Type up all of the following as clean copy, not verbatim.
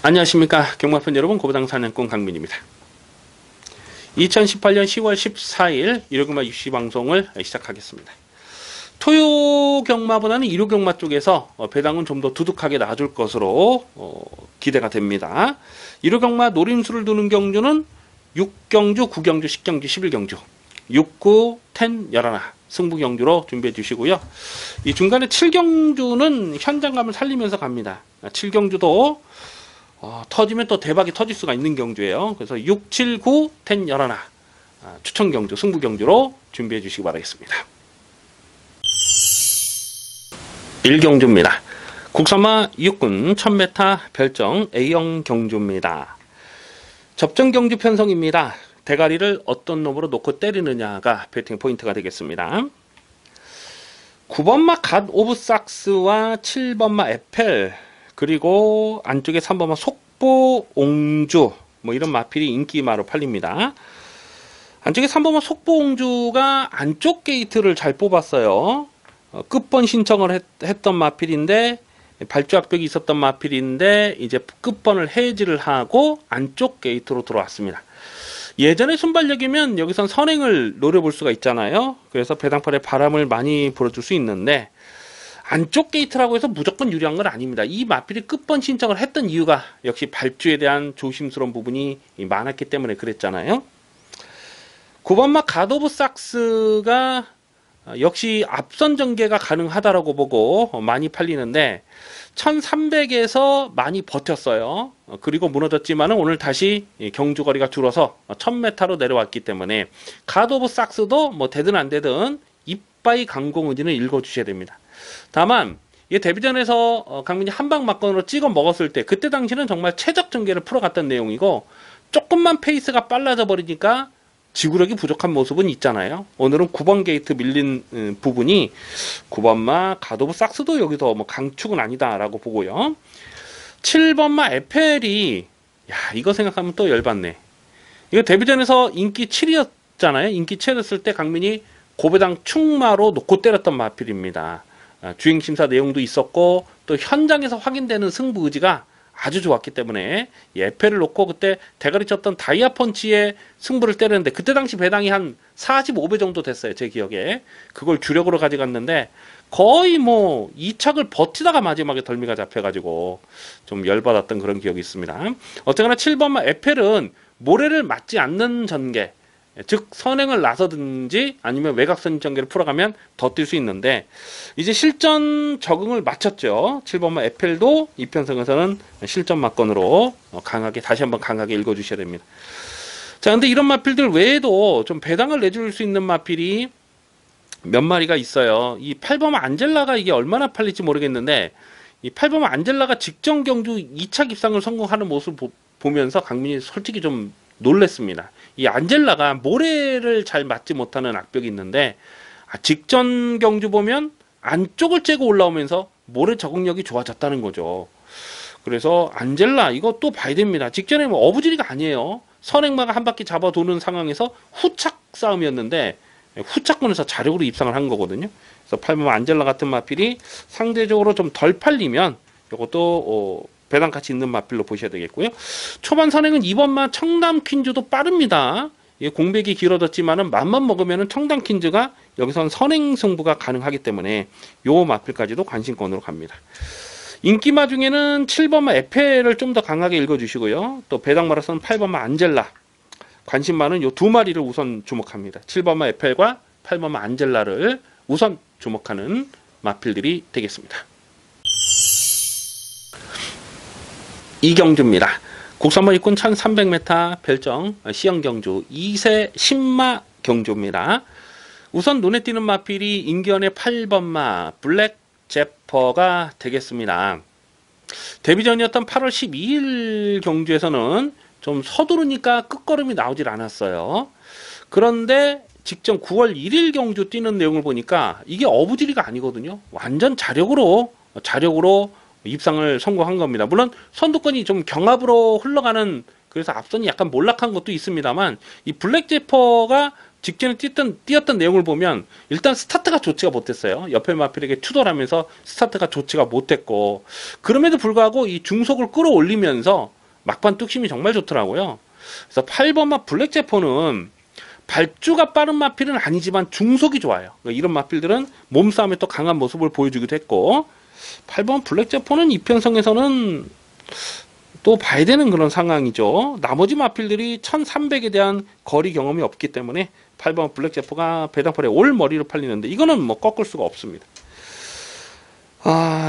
안녕하십니까 경마편 여러분, 고부당 사냥꾼 강민입니다. 2018년 10월 14일 일요경마 유시 방송을 시작하겠습니다. 토요 경마보다는 일요 경마 쪽에서 배당은 좀 더 두둑하게 나아줄 것으로 기대가 됩니다. 일요 경마 노림수를 두는 경주는 6경주, 9경주, 10경주, 11경주 6, 9, 10, 11 승부 경주로 준비해 주시고요. 이 중간에 7경주는 현장감을 살리면서 갑니다. 7경주도 터지면 또 대박이 터질 수가 있는 경주예요. 그래서 6, 7, 9, 10, 11 추천 경주, 승부 경주로 준비해 주시기 바라겠습니다. 1경주입니다. 국산마 6군 1000m 별정 A형 경주입니다. 접전 경주 편성입니다. 대가리를 어떤 놈으로 놓고 때리느냐가 배팅 포인트가 되겠습니다. 9번마 갓 오브 삭스와 7번마 에펠, 그리고 안쪽에 3번마 속보 옹주, 뭐 이런 마필이 인기마로 팔립니다. 안쪽에 3번마 속보 옹주가 안쪽 게이트를 잘 뽑았어요. 끝번 신청을 했던 마필인데, 발주악벽이 있었던 마필인데 이제 끝번을 해지를 하고 안쪽 게이트로 들어왔습니다. 예전에 순발력이면 여기선 선행을 노려볼 수가 있잖아요. 그래서 배당팔에 바람을 많이 불어줄 수 있는데, 안쪽 게이트라고 해서 무조건 유리한 건 아닙니다. 이 마필이 끝번 신청을 했던 이유가 역시 발주에 대한 조심스러운 부분이 많았기 때문에 그랬잖아요. 9번마 갓 오브 삭스가 역시 앞선 전개가 가능하다라고 보고 많이 팔리는데 1300에서 많이 버텼어요. 그리고 무너졌지만은 오늘 다시 경주거리가 줄어서 1000m로 내려왔기 때문에 갓 오브 삭스도 뭐 되든 안 되든 이빠이 강공의지는 읽어주셔야 됩니다. 다만 이 데뷔전에서 강민이 한방 막건으로 찍어 먹었을 때 그때 당시는 정말 최적 전개를 풀어갔던 내용이고, 조금만 페이스가 빨라져 버리니까 지구력이 부족한 모습은 있잖아요. 오늘은 9번 게이트 밀린 부분이 9번마 갓 오브 삭스도 여기서 뭐 강축은 아니다라고 보고요. 7번마 에펠이, 야, 이거 생각하면 또 열받네. 이거 데뷔전에서 인기 7이었잖아요. 인기 7이었을 때 강민이 고배당 충마로 놓고 때렸던 마필입니다. 주행심사 내용도 있었고 또 현장에서 확인되는 승부 의지가 아주 좋았기 때문에 에펠을 놓고 그때 대가리 쳤던 다이아 펀치에 승부를 때렸는데, 그때 당시 배당이 한 45배 정도 됐어요, 제 기억에. 그걸 주력으로 가져갔는데 거의 뭐 2착을 버티다가 마지막에 덜미가 잡혀가지고 좀 열받았던 그런 기억이 있습니다. 어쨌거나 7번마 에펠은 모래를 맞지 않는 전개, 즉 선행을 나서든지 아니면 외곽선 전개를 풀어가면 더 뛸 수 있는데, 이제 실전 적응을 마쳤죠. 7번마 에펠도 이 편성에서는 실전 막건으로 강하게, 다시 한번 강하게 읽어주셔야 됩니다. 자, 근데 이런 마필들 외에도 좀 배당을 내줄 수 있는 마필이 몇 마리가 있어요. 이 8번마 안젤라가 이게 얼마나 팔릴지 모르겠는데, 이 8번마 안젤라가 직전 경주 2차 입상을 성공하는 모습을 보면서 강민이 솔직히 좀 놀랬습니다. 이 안젤라가 모래를 잘 맞지 못하는 악벽이 있는데, 직전 경주 보면 안쪽을 째고 올라오면서 모래 적응력이 좋아졌다는 거죠. 그래서 안젤라 이거 또 봐야 됩니다. 직전에 뭐 어부지리가 아니에요. 선행마가 한 바퀴 잡아 도는 상황에서 후착 싸움이었는데 후착권에서 자력으로 입상을 한 거거든요. 그래서 8번 안젤라 같은 마필이 상대적으로 좀 덜 팔리면 이것도 배당 가치 있는 마필로 보셔야 되겠고요. 초반 선행은 2번마 청담 퀸즈도 빠릅니다. 공백이 길어졌지만은 맘만 먹으면은 청담 퀸즈가 여기선 선행 승부가 가능하기 때문에 요 마필까지도 관심권으로 갑니다. 인기마 중에는 7번마 에펠을 좀 더 강하게 읽어주시고요. 또 배당마라서는 8번마 안젤라, 관심마는 요 두 마리를 우선 주목합니다. 7번마 에펠과 8번마 안젤라를 우선 주목하는 마필들이 되겠습니다. 이경주입니다. 국산마 입군 1300m 별정 시형 경주 2세 10마 경주입니다. 우선 눈에 띄는 마필이 인견의 8번마 블랙 제퍼가 되겠습니다. 데뷔전이었던 8월 12일 경주에서는 좀 서두르니까 끝걸음이 나오질 않았어요. 그런데 직전 9월 1일 경주 뛰는 내용을 보니까 이게 어부지리가 아니거든요. 완전 자력으로 입상을 성공한 겁니다. 물론 선두권이 좀 경합으로 흘러가는, 그래서 앞선이 약간 몰락한 것도 있습니다만 이 블랙 제퍼가 직전에 뛰었던 내용을 보면 일단 스타트가 좋지가 못했어요. 옆에 마필에게 투덜하면서 스타트가 좋지가 못했고, 그럼에도 불구하고 이 중속을 끌어올리면서 막판 뚝심이 정말 좋더라고요. 그래서 8번 마 블랙제포는 발주가 빠른 마필은 아니지만 중속이 좋아요. 이런 마필들은 몸싸움에 또 강한 모습을 보여주기도 했고, 8번 블랙제포는 이편성에서는 또 봐야 되는 그런 상황이죠. 나머지 마필들이 1300에 대한 거리 경험이 없기 때문에 8번 블랙제포가 배당팔에 올 머리로 팔리는데, 이거는 뭐 꺾을 수가 없습니다.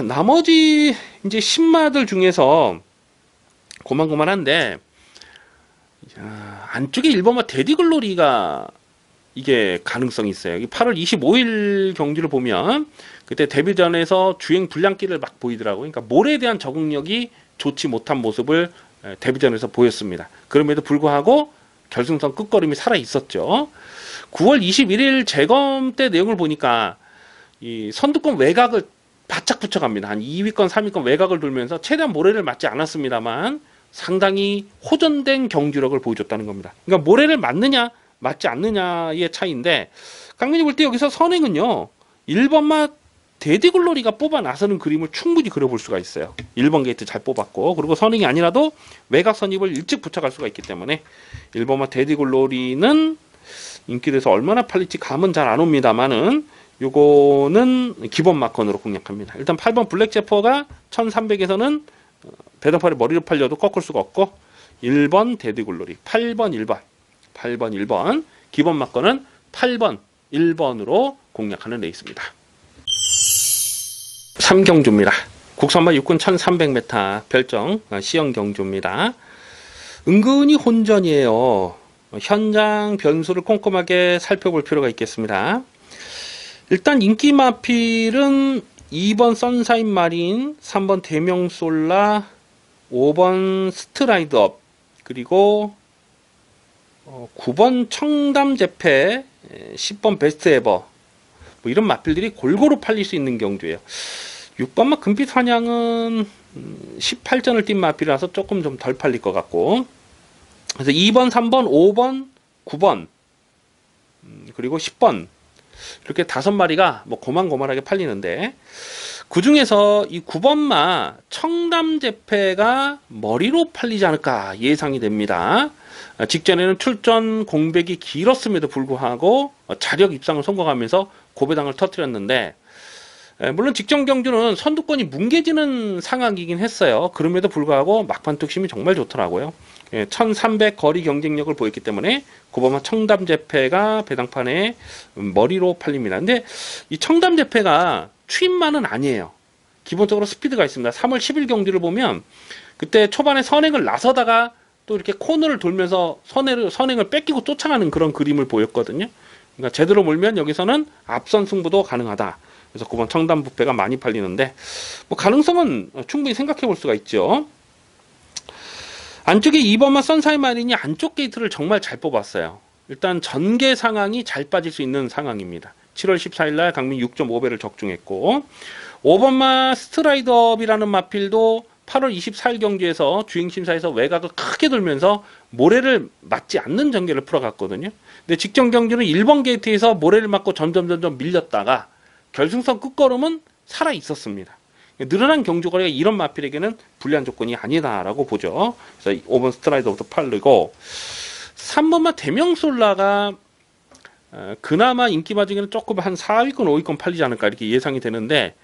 나머지 이제 신마들 중에서 고만고만한데, 안쪽에 1번마 데디글로리가 이게 가능성이 있어요. 8월 25일 경기를 보면 그때 데뷔전에서 주행 불량기를 막 보이더라고요. 그러니까 몰에 대한 적응력이 좋지 못한 모습을 데뷔전에서 보였습니다. 그럼에도 불구하고 결승선 끝걸음이 살아 있었죠. 9월 21일 재검 때 내용을 보니까 이 선두권 외곽을 바짝 붙여갑니다. 한 2위권, 3위권 외곽을 돌면서 최대한 모래를 맞지 않았습니다만 상당히 호전된 경주력을 보여줬다는 겁니다. 그러니까 모래를 맞느냐 맞지 않느냐의 차이인데, 깡민이 볼 때 여기서 선행은요 1번마 데디글로리가 뽑아 나서는 그림을 충분히 그려볼 수가 있어요. 1번 게이트 잘 뽑았고, 그리고 선행이 아니라도 외곽 선입을 일찍 붙여갈 수가 있기 때문에 1번마 데디글로리는 인기에서 얼마나 팔릴지 감은 잘 안 옵니다만은 요거는 기본 마컨으로 공략합니다. 일단 8번 블랙제퍼가 1300에서는 배당팔에 머리를 팔려도 꺾을 수가 없고, 1번 데디글로리, 8번 1번 기본 마건은 8번 1번으로 공략하는 레이스입니다. 3경주입니다. 국산마 6군 1300m 별정 시형 경주입니다. 은근히 혼전이에요. 현장 변수를 꼼꼼하게 살펴볼 필요가 있겠습니다. 일단 인기 마필은 2번 선샤인 마린, 3번 대명솔라, 5번 스트라이드업, 그리고 9번 청담제패, 10번 베스트 에버, 뭐 이런 마필들이 골고루 팔릴 수 있는 경주예요. 6번마 금빛 환양은 18전을 뛴 마필이라서 조금 좀 덜 팔릴 것 같고, 그래서 2번, 3번, 5번, 9번, 그리고 10번 이렇게 5마리가 뭐 고만고만하게 팔리는데, 그 중에서 이 9번마 청담제패가 머리로 팔리지 않을까 예상이 됩니다. 직전에는 출전 공백이 길었음에도 불구하고 자력 입상을 성공하면서 고배당을 터뜨렸는데, 물론 직전 경주는 선두권이 뭉개지는 상황이긴 했어요. 그럼에도 불구하고 막판 뚝심이 정말 좋더라고요. 1300 거리 경쟁력을 보였기 때문에 9번마 청담제패가 배당판에 머리로 팔립니다. 근데 이 청담제패가 추임만은 아니에요. 기본적으로 스피드가 있습니다. 3월 10일 경주를 보면 그때 초반에 선행을 나서다가 또 이렇게 코너를 돌면서 선행을 뺏기고 쫓아가는 그런 그림을 보였거든요. 그러니까 제대로 몰면 여기서는 앞선 승부도 가능하다. 그래서 9번 청담부패가 많이 팔리는데, 뭐 가능성은 충분히 생각해 볼 수가 있죠. 안쪽에 2번마 선샤인 마린이 안쪽 게이트를 정말 잘 뽑았어요. 일단 전개 상황이 잘 빠질 수 있는 상황입니다. 7월 14일날 강민 6.5배를 적중했고, 5번마 스트라이드업이라는 마필도 8월 24일 경주에서 주행심사에서 외곽을 크게 돌면서 모래를 맞지 않는 전개를 풀어갔거든요. 근데 직전 경주는 1번 게이트에서 모래를 맞고 점점 밀렸다가 결승선 끝걸음은 살아 있었습니다. 늘어난 경주거리가 이런 마필에게는 불리한 조건이 아니다라고 보죠. 그래서 5번 스트라이더부터 팔리고, 3번마 대명솔라가 그나마 인기마 중에는 조금 한 4위권 5위권 팔리지 않을까 이렇게 예상이 되는데,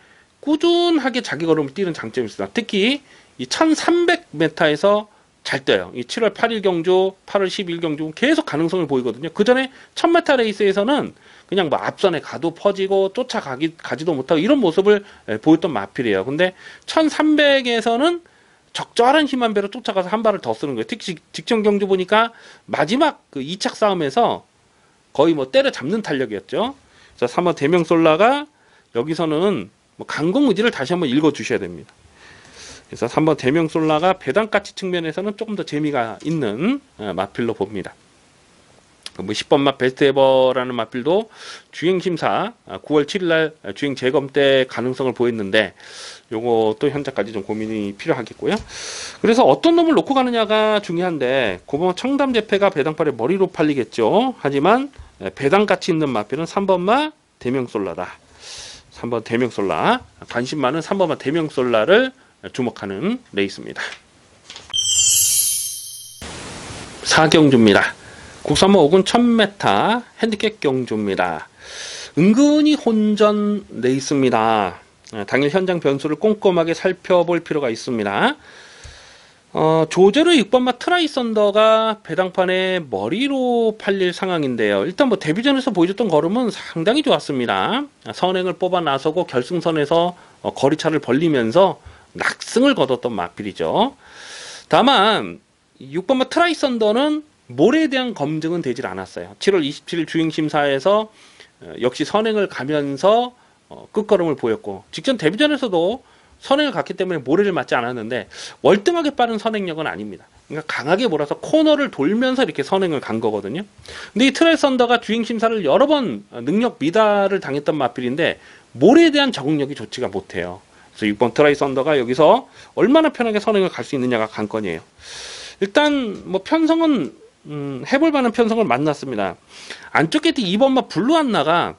꾸준하게 자기 걸음을 뛰는 장점이 있습니다. 특히 이 1300m에서 잘 떠요. 이 7월 8일 경주, 8월 12일 경주 계속 가능성을 보이거든요. 그 전에 1000m 레이스에서는 그냥 뭐 앞선에 가도 퍼지고 쫓아가지도 못하고 이런 모습을 보였던 마필이에요. 근데 1300에서는 적절한 힘 한 배로 쫓아가서 한 발을 더 쓰는 거예요. 특히 직전 경주 보니까 마지막 그 2착 싸움에서 거의 뭐 때려잡는 탄력이었죠. 그래서 3번 대명솔라가 여기서는 뭐 강공 의지를 다시 한번 읽어 주셔야 됩니다. 그래서 3번 대명솔라가 배당가치 측면에서는 조금 더 재미가 있는 마필로 봅니다. 뭐 10번마 베스트에버라는 마필도 주행심사 9월 7일날 주행 재검 때 가능성을 보였는데, 요것도 현재까지 좀 고민이 필요하겠고요. 그래서 어떤 놈을 놓고 가느냐가 중요한데, 고번 청담제패가 배당팔에 머리로 팔리겠죠. 하지만 배당 가치 있는 마필은 3번마 대명솔라다. 3번 대명솔라. 관심 많은 3번마 대명솔라를 주목하는 레이스입니다. 4경주입니다. 국산모 5군 1000m 핸디캡 경주입니다. 은근히 혼전 레이스입니다. 당일 현장 변수를 꼼꼼하게 살펴볼 필요가 있습니다. 조제로 6번마 트라이썬더가 배당판에 머리로 팔릴 상황인데요. 일단 뭐 데뷔전에서 보여줬던 걸음은 상당히 좋았습니다. 선행을 뽑아 나서고 결승선에서 거리차를 벌리면서 낙승을 거뒀던 마필이죠. 다만 6번마 트라이썬더는 모레에 대한 검증은 되질 않았어요. 7월 27일 주행심사에서 역시 선행을 가면서 끝걸음을 보였고, 직전 데뷔전에서도 선행을 갔기 때문에 모래를 맞지 않았는데 월등하게 빠른 선행력은 아닙니다. 그러니까 강하게 몰아서 코너를 돌면서 이렇게 선행을 간 거거든요. 근데 이 트라이썬더가 주행심사를 여러 번 능력 미달을 당했던 마필인데 모래에 대한 적응력이 좋지가 못해요. 그래서 6번 트라이썬더가 여기서 얼마나 편하게 선행을 갈 수 있느냐가 관건이에요. 일단 뭐 편성은 해볼 만한 편성을 만났습니다. 안쪽 게이트 2번마 블루안나가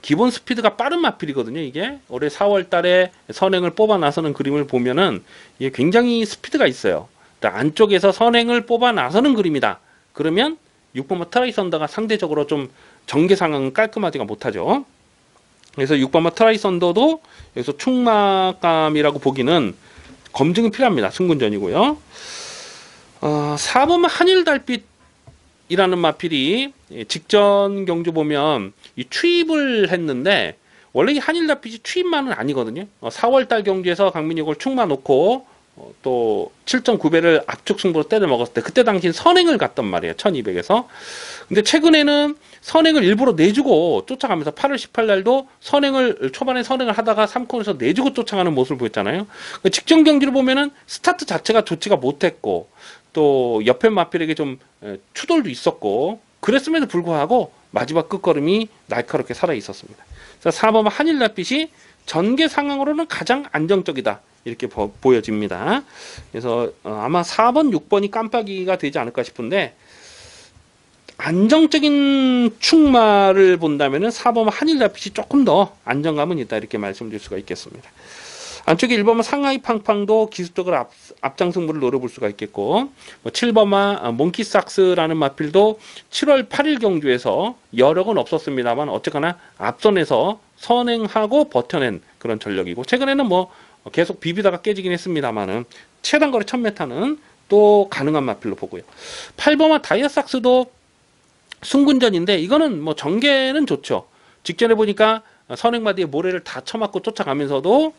기본 스피드가 빠른 마필이거든요. 이게 올해 4월 달에 선행을 뽑아 나서는 그림을 보면은 이게 굉장히 스피드가 있어요. 안쪽에서 선행을 뽑아 나서는 그림이다. 그러면 6번마 트라이썬더가 상대적으로 좀 전개 상황은 깔끔하지가 못하죠. 그래서 6번마 트라이썬더도 여기서 충막감이라고 보기는 검증이 필요합니다. 승군전이고요. 4번마 한일달빛이라는 마필이 직전 경주 보면 이 추입을 했는데 원래 이 한일달빛이 추입만은 아니거든요. 4월달 경주에서 강민이 이걸 충마 놓고 또 7.9배를 압축 승부로 때려 먹었을 때 그때 당시 선행을 갔단 말이에요. 1200에서. 근데 최근에는 선행을 일부러 내주고 쫓아가면서 8월 18날도 초반에 선행을 하다가 3코너에서 내주고 쫓아가는 모습을 보였잖아요. 직전 경기를 보면은 스타트 자체가 좋지가 못했고 또 옆에 마필에게 좀 추돌도 있었고 그랬음에도 불구하고 마지막 끝걸음이 날카롭게 살아 있었습니다. 그래서 4번 한일달빛이 전개 상황으로는 가장 안정적이다 이렇게 보여집니다. 그래서 아마 4번, 6번이 깜빡이가 되지 않을까 싶은데 안정적인 충마를 본다면은 4번 한일달빛이 조금 더 안정감은 있다 이렇게 말씀드릴 수가 있겠습니다. 안쪽에 1번마 상하이 팡팡도 기술적으로 앞장 승부를 노려볼 수가 있겠고, 7번마 몽키삭스라는 마필도 7월 8일 경주에서 여력은 없었습니다만 어쨌거나 앞선에서 선행하고 버텨낸 그런 전력이고, 최근에는 뭐 계속 비비다가 깨지긴 했습니다만은 최단거리 1000m는 또 가능한 마필로 보고요. 8번마 다이아삭스도 승군전인데 이거는 뭐 전개는 좋죠. 직전에 보니까 선행마디에 모래를 다 쳐맞고 쫓아가면서도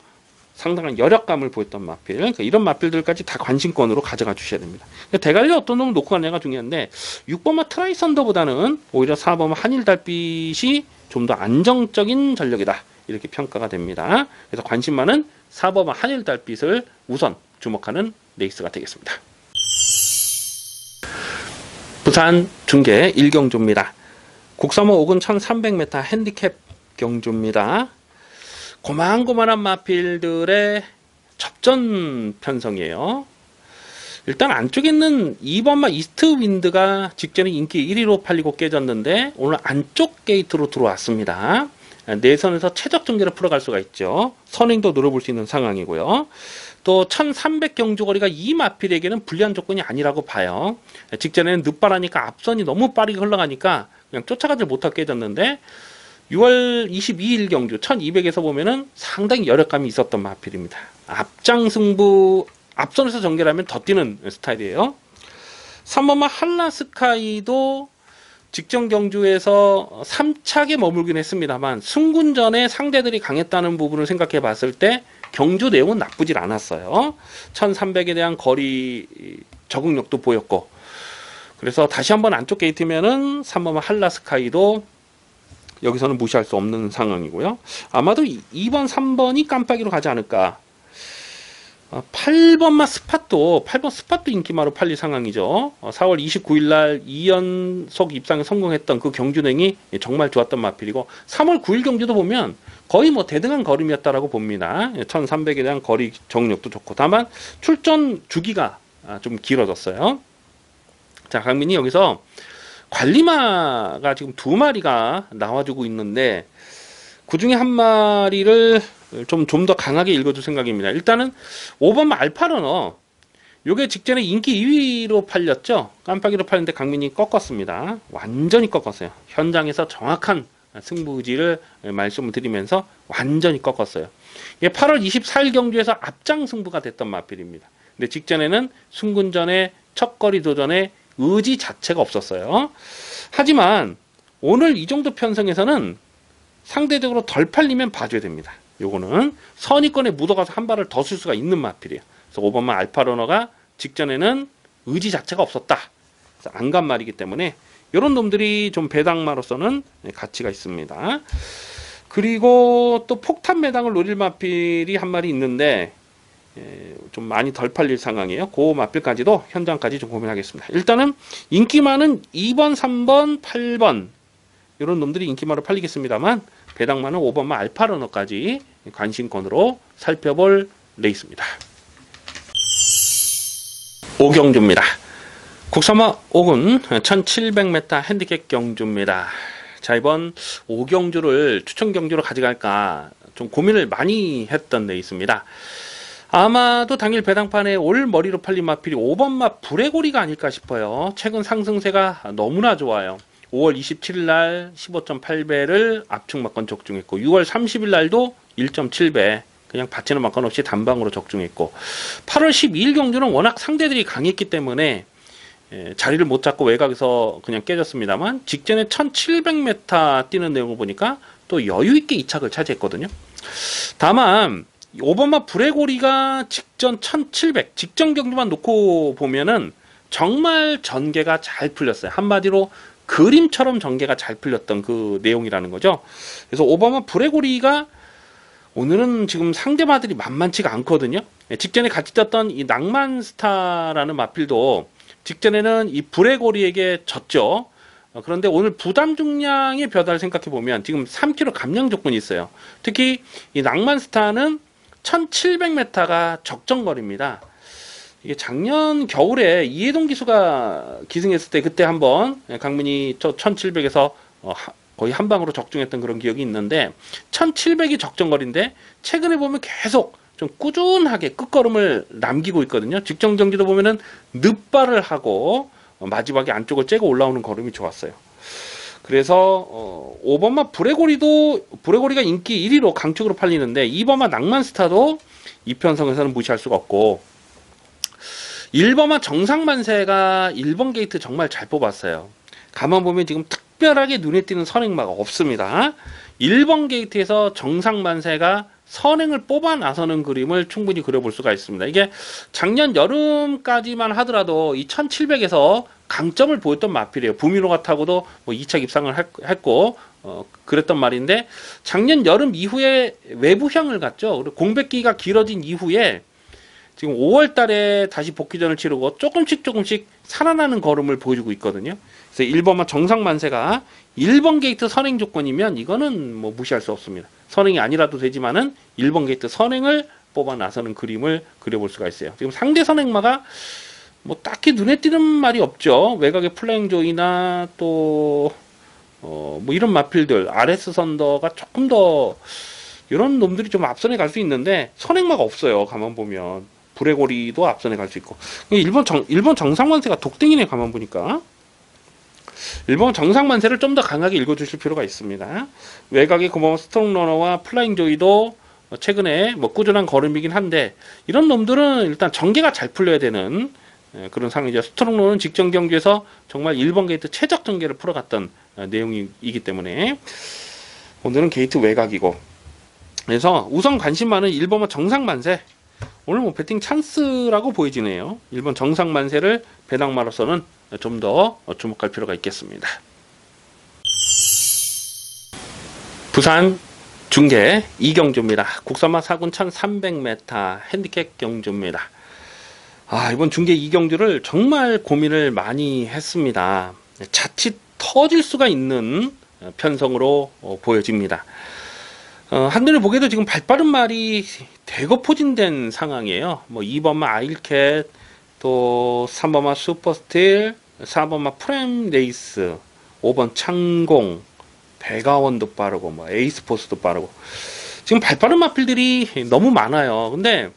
상당한 여력감을 보였던 마필. 그러니까 이런 마필들까지 다 관심권으로 가져가 주셔야 됩니다. 대관리 어떤 놈을 놓고 가냐가 중요한데 6번마 트라이썬더보다는 오히려 4번마 한일달빛이 좀 더 안정적인 전력이다. 이렇게 평가가 됩니다. 그래서 관심 많은 4번마 한일달빛을 우선 주목하는 레이스가 되겠습니다. 부산 중계 1경주입니다. 국산모 5군 1300m 핸디캡 경주입니다. 고만고만한 마필들의 접전 편성이에요. 일단 안쪽에 있는 2번마 이스트윈드가 직전에 인기 1위로 팔리고 깨졌는데 오늘 안쪽 게이트로 들어왔습니다. 내선에서 최적 전개를 풀어갈 수가 있죠. 선행도 노려볼 수 있는 상황이고요. 또 1300 경주거리가 이 마필에게는 불리한 조건이 아니라고 봐요. 직전에는 늦바라니까 앞선이 너무 빠르게 흘러가니까 그냥 쫓아가지 못하고 깨졌는데 6월 22일 경주 1200에서 보면은 상당히 여력감이 있었던 마필입니다. 앞장 승부, 앞선에서 전개를 하면 더 뛰는 스타일이에요. 3번마 한라스카이도 직전 경주에서 3착에 머물긴 했습니다만 승군전에 상대들이 강했다는 부분을 생각해 봤을 때 경주 내용은 나쁘질 않았어요. 1300에 대한 거리 적응력도 보였고, 그래서 다시 한번 안쪽 게이트면은 3번마 한라스카이도 여기서는 무시할 수 없는 상황이고요. 아마도 2번, 3번이 깜빡이로 가지 않을까. 8번마 스팟도 8번 스팟도 인기마로 팔릴 상황이죠. 4월 29일 날 2연속 입상에 성공했던 그 경주행이 정말 좋았던 마필이고 3월 9일 경주도 보면 거의 뭐 대등한 걸음이었다라고 봅니다. 1300에 대한 거리 적응력도 좋고, 다만 출전 주기가 좀 길어졌어요. 자, 강민이 여기서 관리마가 지금 두 마리가 나와주고 있는데 그 중에 한 마리를 좀 더 강하게 읽어줄 생각입니다. 일단은 5번 알파러너, 요게 직전에 인기 2위로 팔렸죠. 깜빡이로 팔렸는데 강민이 꺾었습니다. 완전히 꺾었어요. 현장에서 정확한 승부지를 말씀을 드리면서 완전히 꺾었어요. 이게 8월 24일 경주에서 앞장 승부가 됐던 마필입니다. 근데 직전에는 순군전의 첫 거리 도전에 의지 자체가 없었어요. 하지만 오늘 이 정도 편성에서는 상대적으로 덜 팔리면 봐줘야 됩니다. 요거는 선의권에 묻어가서 한 발을 더 쓸 수가 있는 마필이에요. 그래서 5번만 알파러너가 직전에는 의지 자체가 없었다. 안 간 말이기 때문에 이런 놈들이 좀 배당마로서는 가치가 있습니다. 그리고 또 폭탄 매당을 노릴 마필이 한 마리 있는데 좀 많이 덜 팔릴 상황이에요. 그 마필까지도 현장까지 좀 고민하겠습니다. 일단은 인기 많은 2번, 3번, 8번 이런 놈들이 인기마로 팔리겠습니다만 배당마는 5번마 알파러너까지 관심권으로 살펴볼 레이스입니다. 5경주입니다. 국산마 5군 1700m 핸디캡 경주입니다. 자, 이번 5경주를 추천 경주로 가져갈까 좀 고민을 많이 했던 레이스입니다. 아마도 당일 배당판에 올 머리로 팔린 마필이 5번마 불의고리가 아닐까 싶어요. 최근 상승세가 너무나 좋아요. 5월 27일 날 15.8배를 압축 막건 적중했고 6월 30일 날도 1.7배 그냥 받치는 막건 없이 단방으로 적중했고 8월 12일 경주는 워낙 상대들이 강했기 때문에 자리를 못 잡고 외곽에서 그냥 깨졌습니다만 직전에 1700m 뛰는 내용을 보니까 또 여유있게 2착을 차지했거든요. 다만 5번마 불의고리가 직전 1700 직전 경주만 놓고 보면은 정말 전개가 잘 풀렸어요. 한마디로 그림처럼 전개가 잘 풀렸던 그 내용이라는 거죠. 그래서 5번마 불의고리가 오늘은 지금 상대마들이 만만치가 않거든요. 직전에 같이 떴던 이 낭만스타라는 마필도 직전에는 이 불의고리에게 졌죠. 그런데 오늘 부담 중량의 벼달 생각해보면 지금 3kg 감량 조건이 있어요. 특히 이 낭만스타는 1700m가 적정거리입니다. 이게 작년 겨울에 이해동 기수가 기승했을 때 그때 한번 강민이 1700에서 거의 한 방으로 적중했던 그런 기억이 있는데 1700이 적정거리인데 최근에 보면 계속 좀 꾸준하게 끝걸음을 남기고 있거든요. 직전 경기도 보면은 늑발을 하고 마지막에 안쪽을 째고 올라오는 걸음이 좋았어요. 그래서 5번마 불의고리가 인기 1위로 강축으로 팔리는데 2번마 낭만스타도 이 편성에서는 무시할 수가 없고 1번마 정상만세가 1번 게이트 정말 잘 뽑았어요. 가만 보면 지금 특별하게 눈에 띄는 선행마가 없습니다. 1번 게이트에서 정상만세가 선행을 뽑아 나서는 그림을 충분히 그려볼 수가 있습니다. 이게 작년 여름까지만 하더라도 이 1700에서 강점을 보였던 마필이에요. 부미노가 타고도 뭐 2차 입상을 했고 그랬던 말인데 작년 여름 이후에 외부향을 갔죠. 그리고 공백기가 길어진 이후에 지금 5월 달에 다시 복귀전을 치르고 조금씩 살아나는 걸음을 보여주고 있거든요. 그래서 1번마 정상만세가 1번 게이트 선행 조건이면 이거는 뭐 무시할 수 없습니다. 선행이 아니라도 되지만은 1번 게이트 선행을 뽑아 나서는 그림을 그려볼 수가 있어요. 지금 상대 선행마가 뭐 딱히 눈에 띄는 말이 없죠. 외곽의 플라잉 조이나 또 뭐 이런 마필들 RS 선더가 조금 더 이런 놈들이 좀 앞선에 갈 수 있는데 선행마가 없어요. 가만 보면 불의고리도 앞선에 갈 수 있고 일본 정상만세가 독등이네. 가만 보니까 일본 정상만세를 좀 더 강하게 읽어주실 필요가 있습니다. 외곽의 고마운 스트롱러너와 플라잉 조이도 최근에 뭐 꾸준한 걸음이긴 한데 이런 놈들은 일단 전개가 잘 풀려야 되는 그런 상황이죠. 스트롱러는 직전 경기에서 정말 1번 게이트 최적 전개를 풀어갔던 내용이기 때문에 오늘은 게이트 외곽이고 그래서 우선 관심 많은 1번은 정상만세 오늘 뭐 배팅 찬스라고 보여지네요. 1번 정상만세를 배당마로서는 좀 더 주목할 필요가 있겠습니다. 부산 중계 2경주입니다. 국산마 4군 1300m 핸디캡 경주입니다. 이번 중계 2경주를 정말 고민을 많이 했습니다. 자칫 터질 수가 있는 편성으로 보여집니다. 한눈에 보기에도 지금 발빠른 말이 대거 포진된 상황이에요. 뭐 2번마 아일캣, 또 3번마 슈퍼스틸, 4번마 프렘 레이스, 5번 창공, 배가원도 빠르고 뭐 에이스포스도 빠르고 지금 발빠른 마필들이 너무 많아요. 근데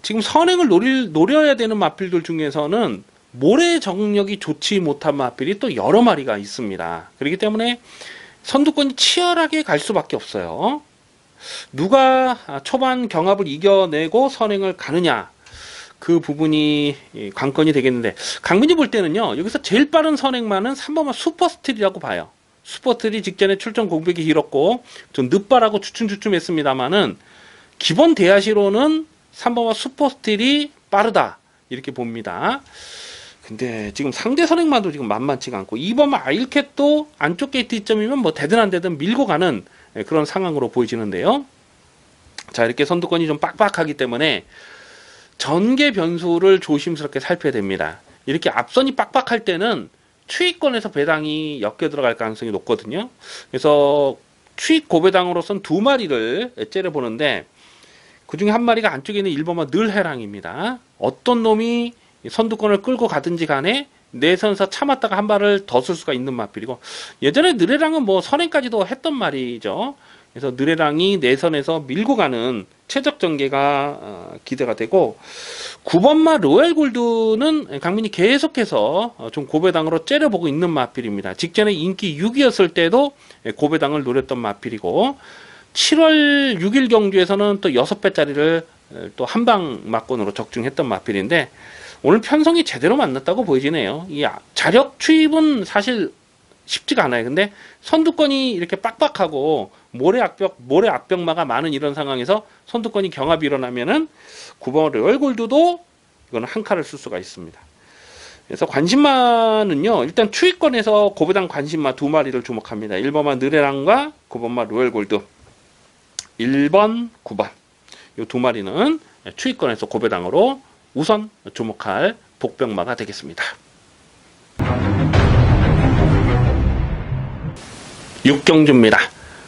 지금 선행을 노려야 되는 마필들 중에서는 모래 적응력이 좋지 못한 마필이 또 여러 마리가 있습니다. 그렇기 때문에 선두권이 치열하게 갈 수밖에 없어요. 누가 초반 경합을 이겨내고 선행을 가느냐, 그 부분이 관건이 되겠는데, 강민이 볼 때는요, 여기서 제일 빠른 선행만은 3번마 슈퍼스틸이라고 봐요. 슈퍼스틸이 직전에 출전 공백이 길었고 좀 늦바라고 주춤주춤했습니다만은 기본 대하시로는 3번마 슈퍼스틸이 빠르다 이렇게 봅니다. 근데 지금 상대 선행만도 지금 만만치가 않고 2번마 아일캣도 안쪽 게이트 이점이면 뭐 되든 안 되든 밀고 가는 그런 상황으로 보여지는데요. 자, 이렇게 선두권이 좀 빡빡하기 때문에 전개 변수를 조심스럽게 살펴야 됩니다. 이렇게 앞선이 빡빡할 때는 추위권에서 배당이 엮여 들어갈 가능성이 높거든요. 그래서 추위 고배당으로선 두 마리를 째려보는데 그 중에 한 마리가 안쪽에 있는 1번마 늘해랑입니다. 어떤 놈이 선두권을 끌고 가든지 간에 내선에서 참았다가 한 발을 더 쓸 수가 있는 마필이고, 예전에 느레랑은 뭐 선행까지도 했던 말이죠. 그래서 느레랑이 내선에서 밀고 가는 최적 전개가 기대가 되고, 9번마 로얄골드는 강민이 계속해서 좀 고배당으로 째려보고 있는 마필입니다. 직전에 인기 6위였을 때도 고배당을 노렸던 마필이고, 7월 6일 경주에서는 또 6배짜리를 또 한방 막권으로 적중했던 마필인데, 오늘 편성이 제대로 만났다고 보여지네요. 이 자력 추입은 사실 쉽지가 않아요. 근데 선두권이 이렇게 빡빡하고 모래 악병마가 많은 이런 상황에서 선두권이 경합이 일어나면은 9번 로얄골드도 이거는 한 칼을 쓸 수가 있습니다. 그래서 관심마는요, 일단 추위권에서 고배당 관심마 두 마리를 주목합니다. 1번마 느레랑과 9번마 로얄골드. 1번, 9번. 이 두 마리는 추위권에서 고배당으로 우선 주목할 복병마가 되겠습니다. 6경주입니다.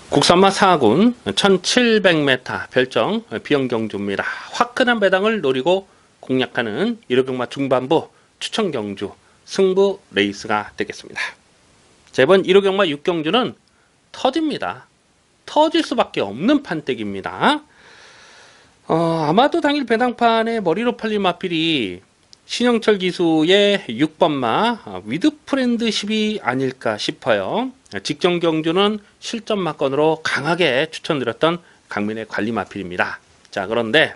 국산마 4군 1700m 별정 비영경주입니다. 화끈한 배당을 노리고 공략하는 1호경마 중반부 추천경주 승부 레이스가 되겠습니다. 자, 이번 1호경마 6경주는 터집니다. 터질 수밖에 없는 판때기입니다. 아마도 당일 배당판에 머리로 팔린 마필이 신영철 기수의 6번마 위드프렌드 10이 아닐까 싶어요. 직전 경주는 실전 마건으로 강하게 추천드렸던 강민의 관리 마필입니다. 자, 그런데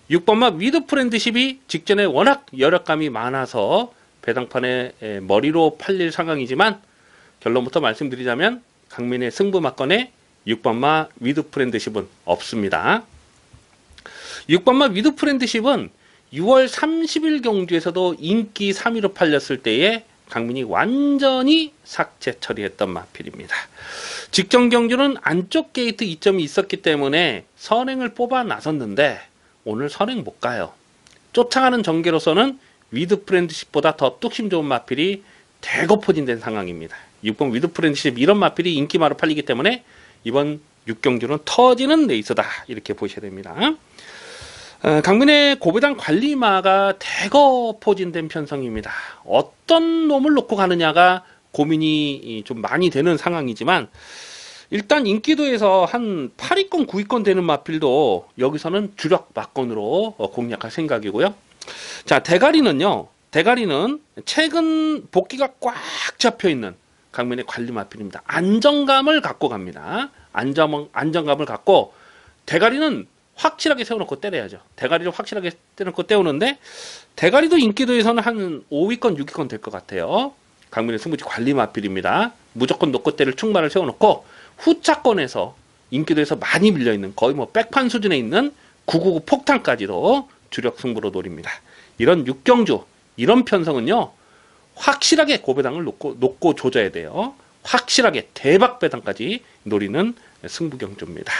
6번마 위드프렌드 10이 직전에 워낙 여력감이 많아서 배당판에 머리로 팔릴 상황이지만, 결론부터 말씀드리자면 강민의 승부 마건에 6번마 위드프렌드 10은 없습니다. 6번마 위드프렌드 10은 6월 30일 경주에서도 인기 3위로 팔렸을 때에 강민이 완전히 삭제 처리했던 마필입니다. 직전 경주는 안쪽 게이트 이점이 있었기 때문에 선행을 뽑아 나섰는데 오늘 선행 못 가요. 쫓아가는 전개로서는 위드프렌드 10보다 더 뚝심 좋은 마필이 대거 포진된 상황입니다. 6번 위드프렌드 10 이런 마필이 인기마로 팔리기 때문에 이번 6경주는 터지는 레이스다 이렇게 보셔야 됩니다. 강민의 고배당 관리마가 대거 포진된 편성입니다. 어떤 놈을 놓고 가느냐가 고민이 좀 많이 되는 상황이지만, 일단 인기도에서 한 8위권 9위권 되는 마필도 여기서는 주력 막건으로 공략할 생각이고요. 자, 대가리는요, 대가리는 최근 복귀가 꽉 잡혀있는 강민의 관리 마필입니다. 안정감을 갖고 갑니다. 안정감을 갖고 대가리는 확실하게 세워놓고 때려야죠. 대가리를 확실하게 세워놓고 때우는데, 대가리도 인기도에서는 한 5위권 6위권 될 것 같아요. 강민의 승부지 관리 마필입니다. 무조건 놓고 때릴 충마를 세워놓고 후차권에서 인기도에서 많이 밀려있는 거의 뭐 백판 수준에 있는 999 폭탄까지도 주력 승부로 노립니다. 이런 6경주 이런 편성은요, 확실하게 고배당을 놓고 조져야 돼요. 확실하게 대박 배당까지 노리는 승부경주입니다.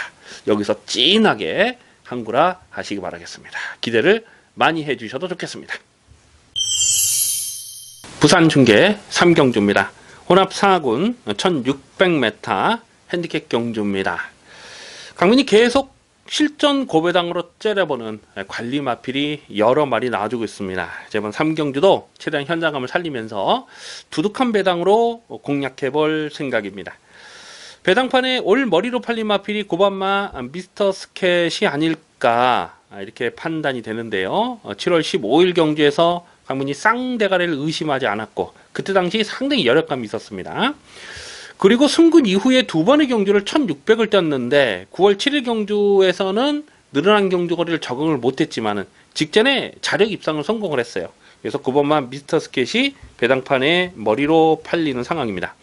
여기서 찐하게 한구라 하시기 바라겠습니다. 기대를 많이 해주셔도 좋겠습니다. 부산 중계 3경주입니다. 혼합 4군 1600m 핸디캡 경주입니다. 강민이 계속 실전 고배당으로 째려보는 관리 마필이 여러 마리 나와주고 있습니다. 이번 3경주도 최대한 현장감을 살리면서 두둑한 배당으로 공략해 볼 생각입니다. 배당판에 올 머리로 팔린 마필이 고반마 미스터 스캣이 아닐까 이렇게 판단이 되는데요. 7월 15일 경주에서 강문이 쌍대가리를 의심하지 않았고 그때 당시 상당히 열혈감이 있었습니다. 그리고 승군 이후에 두 번의 경주를 1600을 뛰었는데 9월 7일 경주에서는 늘어난 경주거리를 적응을 못했지만은 직전에 자력 입상을 성공을 했어요. 그래서 9번만 미스터 스캣이 배당판에 머리로 팔리는 상황입니다.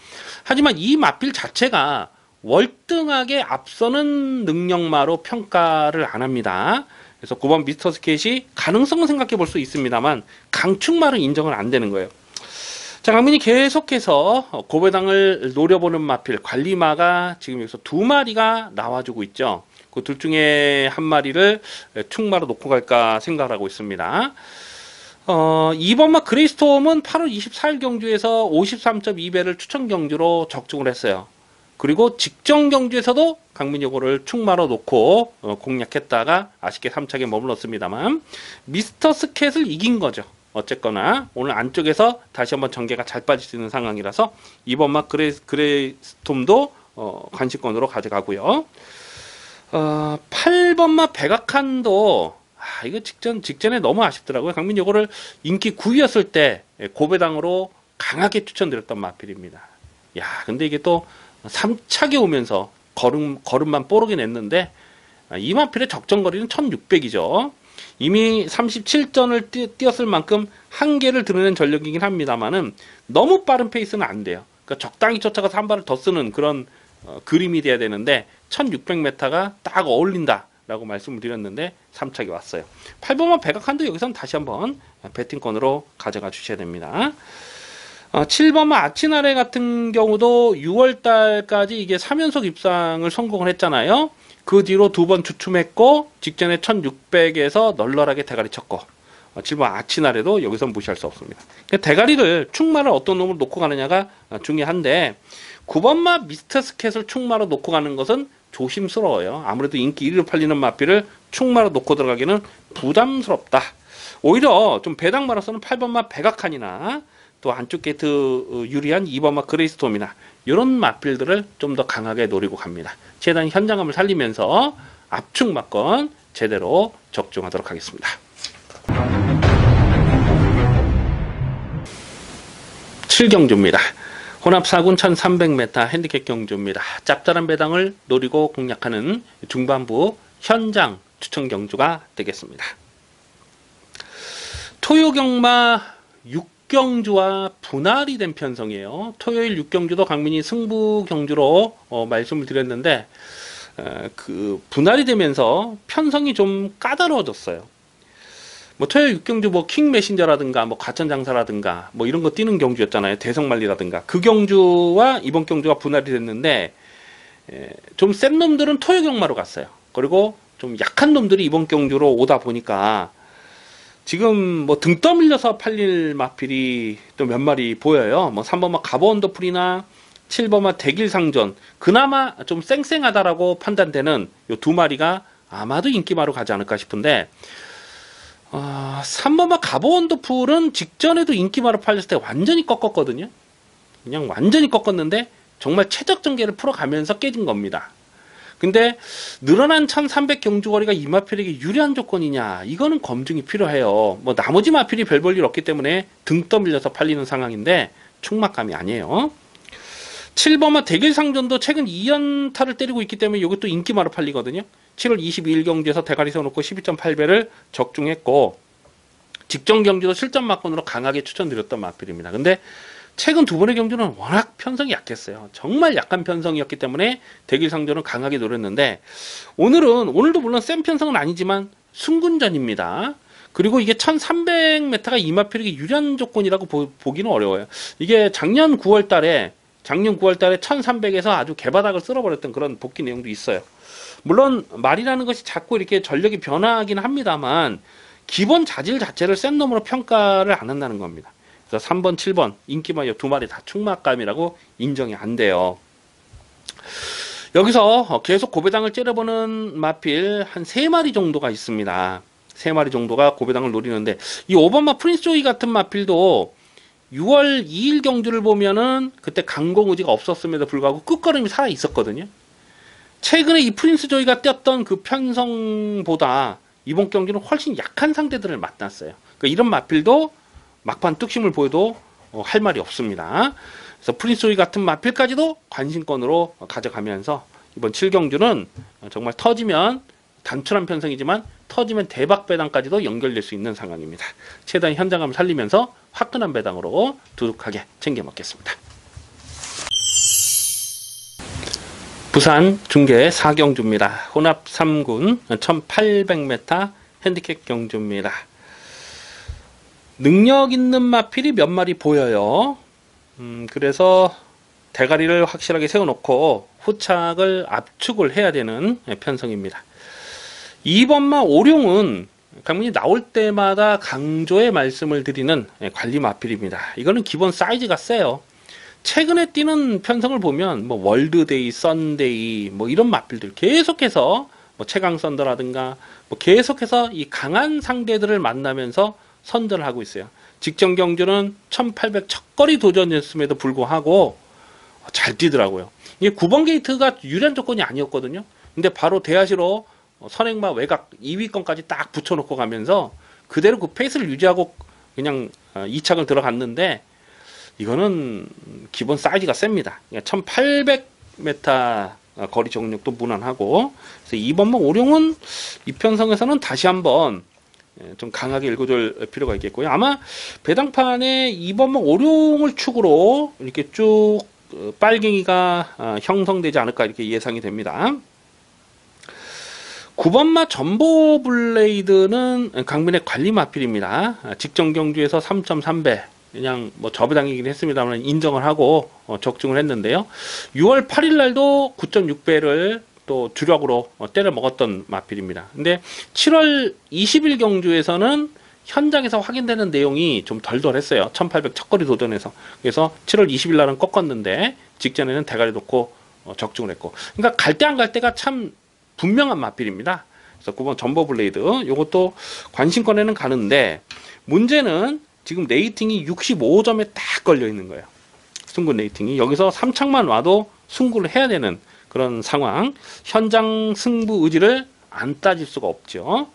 하지만 이 마필 자체가 월등하게 앞서는 능력마로 평가를 안 합니다. 그래서 9번 미스터 스캣이 가능성은 생각해 볼 수 있습니다만 강축마로 인정은 안 되는 거예요. 자, 강민이 계속해서 고배당을 노려보는 마필 관리마가 지금 여기서 두 마리가 나와주고 있죠. 그 둘 중에 한 마리를 축마로 놓고 갈까 생각을 하고 있습니다. 2번마 그레이스톰은 8월 24일 경주에서 53.2배를 추천 경주로 적중을 했어요. 그리고 직전 경주에서도 강민이 요거를 축마로 놓고 공략했다가 아쉽게 3착에 머물렀습니다만 미스터 스캣을 이긴 거죠. 어쨌거나 오늘 안쪽에서 다시 한번 전개가 잘 빠질 수 있는 상황이라서 2번마 그레이스톰도 관심권으로 가져가고요. 8번마 백악한도 이거 직전에 너무 아쉽더라고요. 강민 요거를 인기 9위였을 때 고배당으로 강하게 추천드렸던 마필입니다. 야, 근데 이게 또 3착에 오면서 걸음만 뽀르게 냈는데 이 마필의 적정거리는 1600이죠. 이미 37전을 뛰었을 만큼 한계를 드러낸 전력이긴 합니다만은 너무 빠른 페이스는 안 돼요. 그러니까 적당히 쫓아가서 한 발을 더 쓰는 그런 그림이 돼야 되는데 1600m가 딱 어울린다 라고 말씀을 드렸는데 3착이 왔어요. 8번만 백악한도 여기서는 다시 한번 배팅권으로 가져가 주셔야 됩니다. 7번마 아치나레 같은 경우도 6월달까지 이게 3연속 입상을 성공을 했잖아요. 그 뒤로 두 번 주춤했고 직전에 1600에서 널널하게 대가리 쳤고 7번 아치나레도 여기서 무시할 수 없습니다. 그러니까 대가리를 축마를 어떤 놈으로 놓고 가느냐가 중요한데 9번마 미스터 스캣을 축마로 놓고 가는 것은 조심스러워요. 아무래도 인기 1위로 팔리는 마필을 축마로 놓고 들어가기는 부담스럽다. 오히려 좀 배당마로서는 8번마 백악한이나 또 안쪽 게이트 유리한 2번마 그레이스톰이나 이런 마필들을 좀 더 강하게 노리고 갑니다. 최대한 현장감을 살리면서 압축 마건 제대로 적중하도록 하겠습니다. 7경주입니다. 혼합 4군 1300m 핸디캡 경주입니다. 짭짤한 배당을 노리고 공략하는 중반부 현장 추천 경주가 되겠습니다. 토요경마 6경주와 분할이 된 편성이에요. 토요일 6경주도 강민이 승부 경주로 말씀을 드렸는데 그 분할이 되면서 편성이 좀 까다로워졌어요. 뭐 토요일 6경주 뭐 킹 메신저라든가 뭐 과천장사라든가 뭐 이런 거 뛰는 경주였잖아요. 대성말리라든가 그 경주와 이번 경주가 분할이 됐는데 좀 센 놈들은 토요 경마로 갔어요. 그리고 좀 약한 놈들이 이번 경주로 오다 보니까 지금 뭐 등 떠밀려서 팔릴 마필이 또 몇 마리 보여요. 뭐 3번마 가보 언더풀이나 7번마 대길상전 그나마 좀 쌩쌩하다라고 판단되는 요 두 마리가 아마도 인기마로 가지 않을까 싶은데 3번마 가보 언더풀은 직전에도 인기마로 팔렸을 때 완전히 꺾었거든요. 그냥 완전히 꺾었는데 정말 최적 전개를 풀어가면서 깨진 겁니다. 근데 늘어난 1300 경주거리가 이 마필에게 유리한 조건이냐 이거는 검증이 필요해요. 뭐 나머지 마필이 별 볼 일 없기 때문에 등 떠밀려서 팔리는 상황인데 충막감이 아니에요. 7번마 대길상전도 최근 2연타를 때리고 있기 때문에 이것도 인기마로 팔리거든요. 7월 22일 경주에서 대가리 세워놓고 12.8배를 적중했고 직전 경주도 실전 막건으로 강하게 추천드렸던 마필입니다. 근데 최근 두 번의 경주는 워낙 편성이 약했어요. 정말 약한 편성이었기 때문에 대길상전은 강하게 노렸는데 오늘도 물론 센 편성은 아니지만 승군전입니다. 그리고 이게 1300m가 이 마필에게 유리한 조건이라고 보기는 어려워요. 이게 작년 9월달에 1300에서 아주 개바닥을 쓸어버렸던 그런 복귀 내용도 있어요. 물론 말이라는 것이 자꾸 이렇게 전력이 변화하긴 합니다만 기본 자질 자체를 센 놈으로 평가를 안 한다는 겁니다. 그래서 3번, 7번 인기마 두 마리 다 충막감이라고 인정이 안 돼요. 여기서 계속 고배당을 째려보는 마필 한 3마리 정도가 있습니다. 3마리 정도가 고배당을 노리는데, 이 오버마 프린스 조이 같은 마필도 6월 2일 경주를 보면은 그때 강공 의지가 없었음에도 불구하고 끝걸음이 살아 있었거든요. 최근에 이 프린스 조이가 뛰었던 그 편성보다 이번 경기는 훨씬 약한 상대들을 만났어요. 그러니까 이런 마필도 막판 뚝심을 보여도 할 말이 없습니다. 그래서 프린스 조이 같은 마필까지도 관심권으로 가져가면서 이번 7경주는 정말 터지면 단출한 편성이지만 터지면 대박 배당까지도 연결될 수 있는 상황입니다. 최대한 현장감을 살리면서 화끈한 배당으로 두둑하게 챙겨 먹겠습니다. 부산 중계 4경주입니다. 혼합 3군 1800m 핸디캡 경주입니다. 능력 있는 마필이 몇 마리 보여요. 그래서 대가리를 확실하게 세워놓고 후착을 압축을 해야 되는 편성입니다. 2번마 오룡은 강민이 나올 때마다 강조의 말씀을 드리는 관리 마필입니다. 이거는 기본 사이즈가 세요. 최근에 뛰는 편성을 보면 뭐 월드데이, 썬데이 뭐 이런 마필들 계속해서 뭐 최강 썬더라든가 뭐 계속해서 이 강한 상대들을 만나면서 선전을 하고 있어요. 직전 경주는 1800 첫거리 도전이었음에도 불구하고 잘 뛰더라고요. 이게 9번 게이트가 유리한 조건이 아니었거든요. 근데 바로 대하시로 선행마 외곽 2위권까지 딱 붙여놓고 가면서 그대로 그 페이스를 유지하고 그냥 2착을 들어갔는데, 이거는 기본 사이즈가 셉니다. 1800m 거리 적응력도 무난하고, 그래서 2번마 오룡은 이 편성에서는 다시 한번 좀 강하게 읽어줄 필요가 있겠고요. 아마 배당판에 2번마 오룡을 축으로 이렇게 쭉 빨갱이가 형성되지 않을까 이렇게 예상이 됩니다. 9번마 전보 블레이드는 강민의 관리 마필입니다. 직전 경주에서 3.3배 그냥 뭐 저배당이긴 했습니다만 인정을 하고 적중을 했는데요. 6월 8일 날도 9.6배를 또 주력으로 때려 먹었던 마필입니다. 근데 7월 20일 경주에서는 현장에서 확인되는 내용이 좀 덜덜했어요. 1800 첫거리 도전에서. 그래서 7월 20일 날은 꺾었는데 직전에는 대가리 놓고 적중을 했고, 그러니까 갈 때 안 갈 때가 참 분명한 마필입니다. 그래서 9번 전보 블레이드 요것도 관심권에는 가는데, 문제는 지금 레이팅이 65점에 딱 걸려 있는 거예요. 승부 레이팅이 여기서 3착만 와도 승부를 해야 되는 그런 상황. 현장 승부 의지를 안 따질 수가 없죠.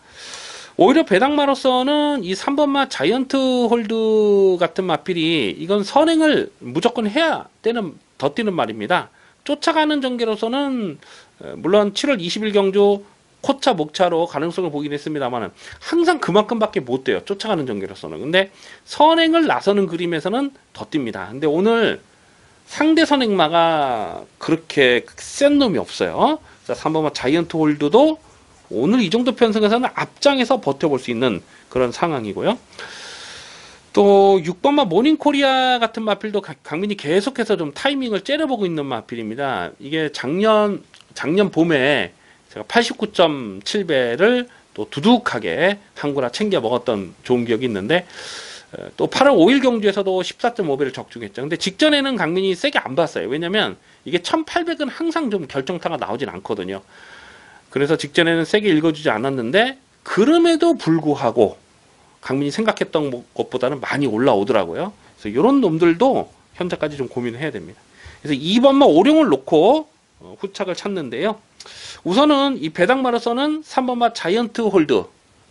오히려 배당마로서는 이 3번마 자이언트 홀드 같은 마필이 이건 선행을 무조건 해야 되는, 더 뛰는 말입니다. 쫓아가는 전개로서는 물론 7월 20일 경주 코차 목차로 가능성을 보긴 했습니다만 항상 그만큼밖에 못 돼요. 쫓아가는 전개로서는. 근데 선행을 나서는 그림에서는 더 뜁니다. 근데 오늘 상대 선행마가 그렇게 센 놈이 없어요. 3번마 자이언트 홀드도 오늘 이 정도 편성에서는 앞장에서 버텨볼 수 있는 그런 상황이고요. 또 6번마 모닝코리아 같은 마필도 강민이 계속해서 좀 타이밍을 째려보고 있는 마필입니다. 이게 작년 봄에 제가 89.7배를 또 두둑하게 한구나 챙겨 먹었던 좋은 기억이 있는데, 또 8월 5일 경주에서도 14.5배를 적중했죠. 근데 직전에는 강민이 세게 안 봤어요. 왜냐면 이게 1800은 항상 좀 결정타가 나오진 않거든요. 그래서 직전에는 세게 읽어주지 않았는데, 그럼에도 불구하고 강민이 생각했던 것보다는 많이 올라오더라고요. 그래서 이런 놈들도 현재까지 좀 고민을 해야 됩니다. 그래서 2번마 오룡을 놓고 후착을 찾는데요. 우선은 이 배당마로서는 3번마 자이언트 홀드,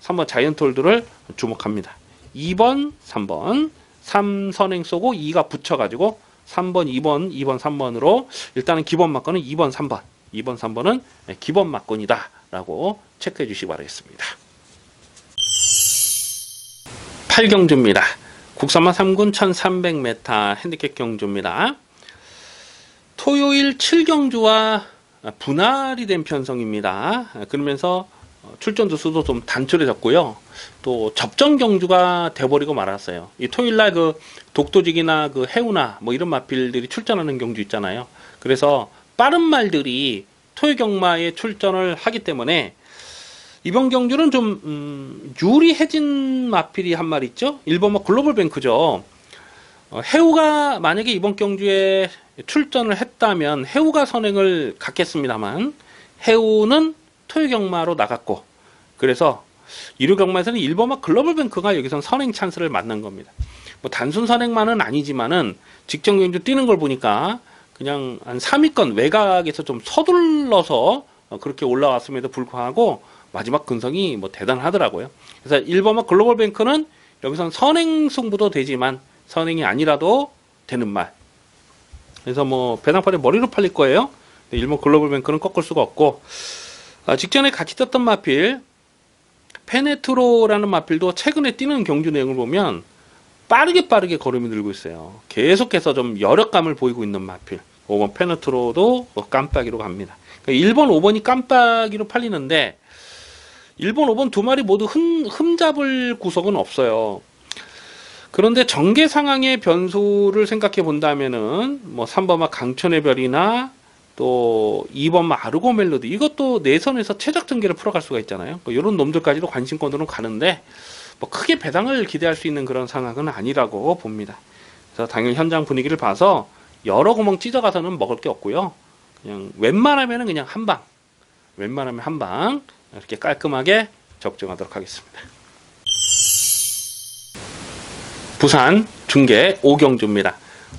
3번 자이언트 홀드를 주목합니다. 2번, 3번, 3선행 쏘고 2가 붙여가지고 3번, 2번, 2번, 3번으로 일단은 기본 막건은 2번, 3번, 2번, 3번은 기본 막건이다 라고 체크해 주시기 바라겠습니다. 8경주입니다. 국산마 3군 1300m 핸디캡 경주입니다. 토요일 7경주와 분할이 된 편성입니다. 그러면서 출전주 수도 좀 단출해졌고요. 또 접전 경주가 돼버리고 말았어요. 이 토요일날 그 독도직이나 그 해우나 뭐 이런 마필들이 출전하는 경주 있잖아요. 그래서 빠른 말들이 토요 경마에 출전을 하기 때문에 이번 경주는 좀 유리해진 마필이 한 마리 있죠. 1번마 글로벌 뱅크죠. 해우가 만약에 이번 경주에 출전을 했다면 해우가 선행을 갖겠습니다만 해우는 토요경마로 나갔고, 그래서 1호 경마에서는 1번마 글로벌뱅크가 여기선 선행 찬스를 맞는 겁니다. 뭐 단순 선행만은 아니지만은 직전 경주 뛰는 걸 보니까 그냥 한 3위권 외곽에서 좀 서둘러서 그렇게 올라왔음에도 불구하고 마지막 근성이 뭐 대단하더라고요. 그래서 1번마 글로벌뱅크는 여기선 선행 승부도 되지만 선행이 아니라도 되는 말. 그래서 뭐 배당팔이 머리로 팔릴 거예요. 1번 글로벌뱅크는 꺾을 수가 없고, 직전에 같이 떴던 마필 페네트로라는 마필도 최근에 뛰는 경주 내용을 보면 빠르게 걸음이 늘고 있어요. 계속해서 좀 여력감을 보이고 있는 마필. 5번 페네트로도 깜빡이로 갑니다. 그러니까 1번, 5번이 깜빡이로 팔리는데 1번, 5번 두 마리 모두 흠잡을 구석은 없어요. 그런데 전개 상황의 변수를 생각해 본다면은 뭐 3번마 강천의 별이나 또 2번마 아르고 멜로디, 이것도 내선에서 최적 전개를 풀어갈 수가 있잖아요. 이런 놈들까지도 관심권으로 가는데 뭐 크게 배당을 기대할 수 있는 그런 상황은 아니라고 봅니다. 그래서 당일 현장 분위기를 봐서 여러 구멍 찢어가서는 먹을 게 없고요. 그냥 웬만하면 그냥 웬만하면 한 방 이렇게 깔끔하게 적중하도록 하겠습니다. 부산 중계 5경주입니다.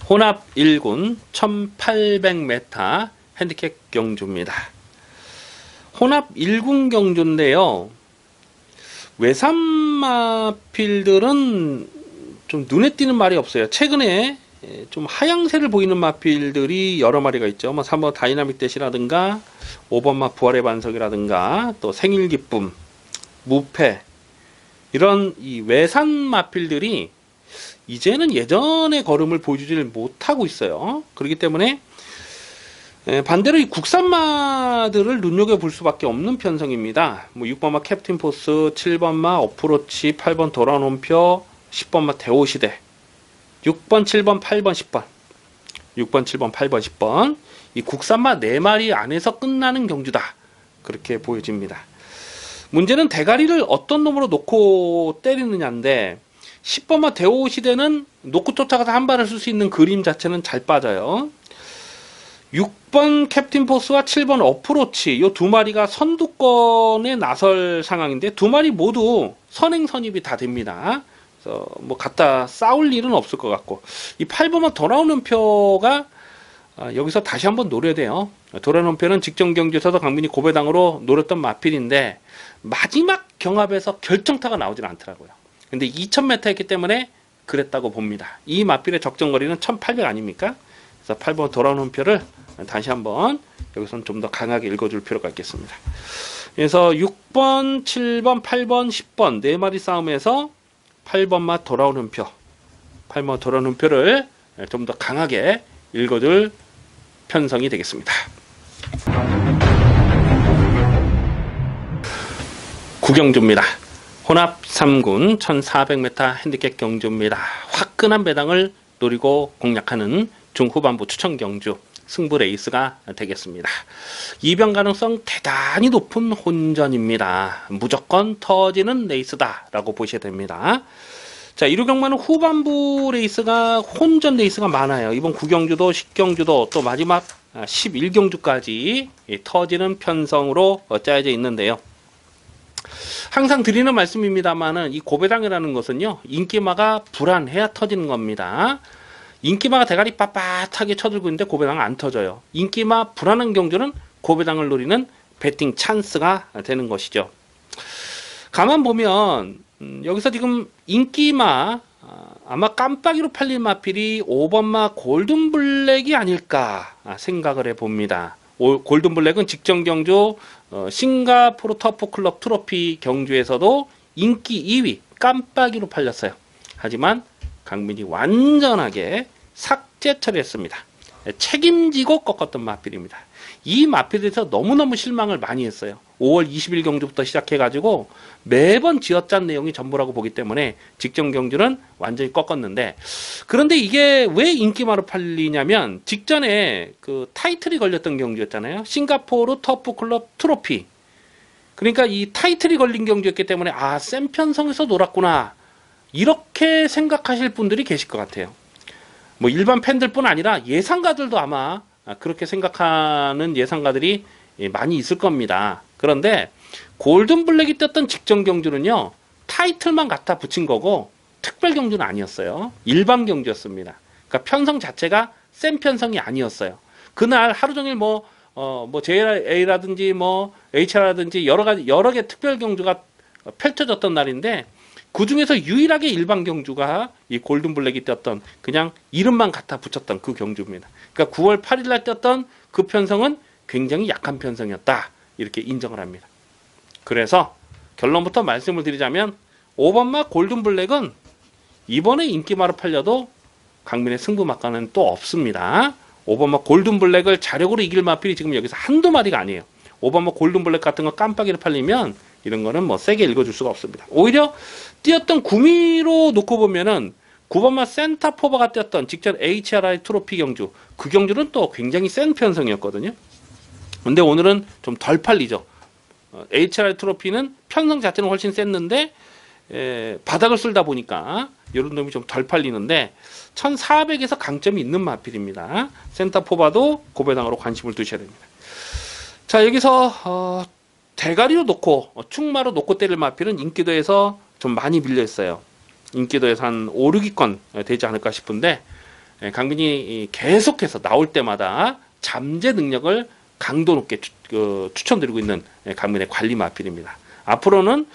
혼합 1군 1800m 핸디캡 경주입니다. 혼합 1군 경주인데요. 외삼마필들은 좀 눈에 띄는 말이 없어요. 최근에 좀 하향세를 보이는 마필들이 여러 마리가 있죠. 뭐 3번 다이나믹 대시라든가 5번마 부활의 반석이라든가 또 생일기쁨, 무패, 이런 이 외산 마필들이 이제는 예전의 걸음을 보여주지를 못하고 있어요. 그렇기 때문에 반대로 이 국산마들을 눈여겨볼 수밖에 없는 편성입니다. 뭐 6번마 캡틴 포스, 7번마 어프로치, 8번 돌아온 홈표, 10번마 대오시대, 6번, 7번, 8번, 10번, 6번, 7번, 8번, 10번, 이 국산마 4마리 안에서 끝나는 경주다, 그렇게 보여집니다. 문제는 대가리를 어떤 놈으로 놓고 때리느냐인데 10번마 대오시대는 놓고 쫓아가서 한 발을 쓸 수 있는 그림 자체는 잘 빠져요. 6번 캡틴 포스와 7번 어프로치, 이 두 마리가 선두권에 나설 상황인데 두 마리 모두 선행 선입이 다 됩니다. 그래서 뭐 갖다 싸울 일은 없을 것 같고, 이 8번만 돌아오는 표가 여기서 다시 한번 노려야 돼요. 돌아오는 표는 직전 경주에서도 강민이 고배당으로 노렸던 마필인데 마지막 경합에서 결정타가 나오질 않더라고요. 근데 2000m 했기 때문에 그랬다고 봅니다. 이 마필의 적정거리는 1800 아닙니까? 그래서 8번 돌아오는 표를 다시 한번 여기서는 좀 더 강하게 읽어줄 필요가 있겠습니다. 그래서 6번, 7번, 8번, 10번 4마리 싸움에서 8번만 돌아오는 표, 8번 돌아오는 표를 좀 더 강하게 읽어줄 편성이 되겠습니다. 구경주입니다. 혼합 3군 1400m 핸디캡 경주입니다. 화끈한 배당을 노리고 공략하는 중후반부 추천 경주, 승부 레이스가 되겠습니다. 이변 가능성 대단히 높은 혼전입니다. 무조건 터지는 레이스다 라고 보셔야 됩니다. 자, 1호 경마는 후반부 레이스가 혼전 레이스가 많아요. 이번 9경주도 10경주도 또 마지막 11경주까지 터지는 편성으로 짜여져 있는데요. 항상 드리는 말씀입니다만은 이 고배당이라는 것은요, 인기마가 불안해야 터지는 겁니다. 인기마가 대가리 빳빳하게 쳐들고 있는데 고배당 안 터져요. 인기마 불안한 경주는 고배당을 노리는 배팅 찬스가 되는 것이죠. 가만 보면 여기서 지금 인기마 아마 깜빡이로 팔린 마필이 5번마 골든블랙이 아닐까 생각을 해봅니다. 골든블랙은 직전 경주 싱가포르 터프클럽 트로피 경주에서도 인기 2위 깜빡이로 팔렸어요. 하지만 강민이 완전하게 삭제 처리했습니다. 책임지고 꺾었던 마필입니다. 이 마필에 대해서 너무너무 실망을 많이 했어요. 5월 20일 경주부터 시작해가지고 매번 쥐어짠 내용이 전부라고 보기 때문에 직전 경주는 완전히 꺾었는데, 그런데 이게 왜 인기마로 팔리냐면 직전에 그 타이틀이 걸렸던 경주였잖아요. 싱가포르 터프클럽 트로피. 그러니까 이 타이틀이 걸린 경주였기 때문에 센 편성에서 놀았구나, 이렇게 생각하실 분들이 계실 것 같아요. 뭐 일반 팬들뿐 아니라 예상가들도 아마 그렇게 생각하는 예상가들이 많이 있을 겁니다. 그런데 골든블랙이 떴던 직전 경주는요, 타이틀만 갖다 붙인 거고 특별 경주는 아니었어요. 일반 경주였습니다. 그러니까 편성 자체가 센 편성이 아니었어요. 그날 하루 종일 뭐 JA라든지 뭐 HR라든지 여러 개 특별 경주가 펼쳐졌던 날인데, 그 중에서 유일하게 일반 경주가 이 골든블랙이 떴던, 그냥 이름만 갖다 붙였던 그 경주입니다. 그러니까 9월 8일 날 떴던 그 편성은 굉장히 약한 편성이었다, 이렇게 인정을 합니다. 그래서 결론부터 말씀을 드리자면 5번마 골든블랙은 이번에 인기마로 팔려도 강민의 승부막가는 또 없습니다. 5번마 골든블랙을 자력으로 이길 마필이 지금 여기서 한두 마리가 아니에요. 5번마 골든블랙 같은 거 깜빡이로 팔리면 이런 거는 뭐 세게 읽어줄 수가 없습니다. 오히려 뛰었던 구미로 놓고 보면은 9번마 센타포바가 뛰었던 직전 HRI 트로피 경주, 그 경주는 또 굉장히 센 편성이었거든요. 근데 오늘은 좀 덜 팔리죠. HRI 트로피는 편성 자체는 훨씬 셌는데 바닥을 쓸다 보니까 이런 놈이 좀 덜 팔리는데 1400에서 강점이 있는 마필입니다. 센타포바도 고배당으로 관심을 두셔야 됩니다. 자, 여기서 대가리로 놓고 충마로 놓고 때릴 마필은 인기도에서 좀 많이 밀려 있어요. 인기도에서 한 5, 6위권 되지 않을까 싶은데, 강민이 계속해서 나올 때마다 잠재 능력을 강도 높게 추천드리고 있는 강민의 관리 마필입니다. 앞으로는